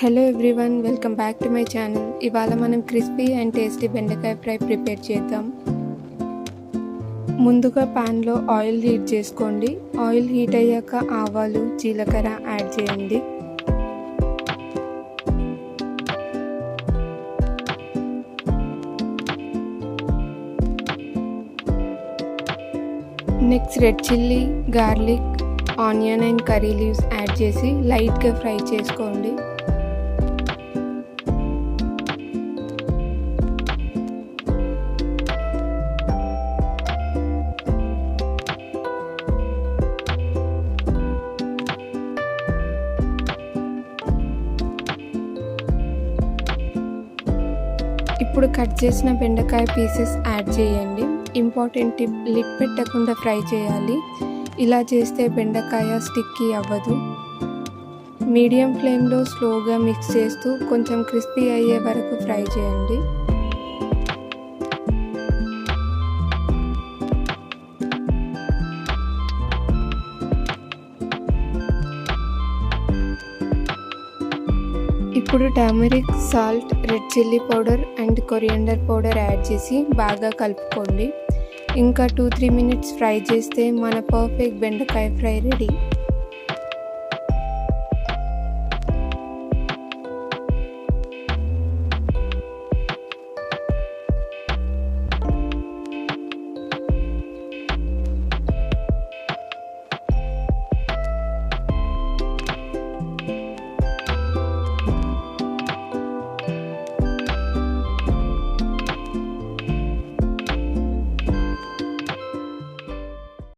Hello everyone, welcome back to my channel. ఇవాళ మనం crispy and tasty బెండకాయ fry prepare చేద్దాం. ముందుగా ప్యాన్లో ఆయిల్ హీట్ చేసుకోండి. ఆయిల్ హీట్ అయ్యాక ఆవాలు, జీలకర్ర యాడ్ చేయండి. Next red chilli, garlic, onion and curry leaves add చేసి లైట్గా ఫ్రై చేసుకోండి. ఇప్పుడు కట్ చేసిన బెండకాయ పీసెస్ యాడ్ చేయండి. ఇంపార్టెంట్ టిప్, లిడ్ పెట్టకుండా ఫ్రై చేయాలి. ఇలా చేస్తే బెండకాయ స్టిక్కీ అవ్వదు. మీడియం ఫ్లేమ్లో స్లోగా మిక్స్ చేస్తూ కొంచెం క్రిస్పీ అయ్యే వరకు ఫ్రై చేయండి. ఇప్పుడు turmeric, salt, red chilli powder and coriander powder add చేసి బాగా కలుపుకోండి. ఇంకా 2-3 మినిట్స్ ఫ్రై చేస్తే మన పర్ఫెక్ట్ బెండకాయ ఫ్రై రెడీ.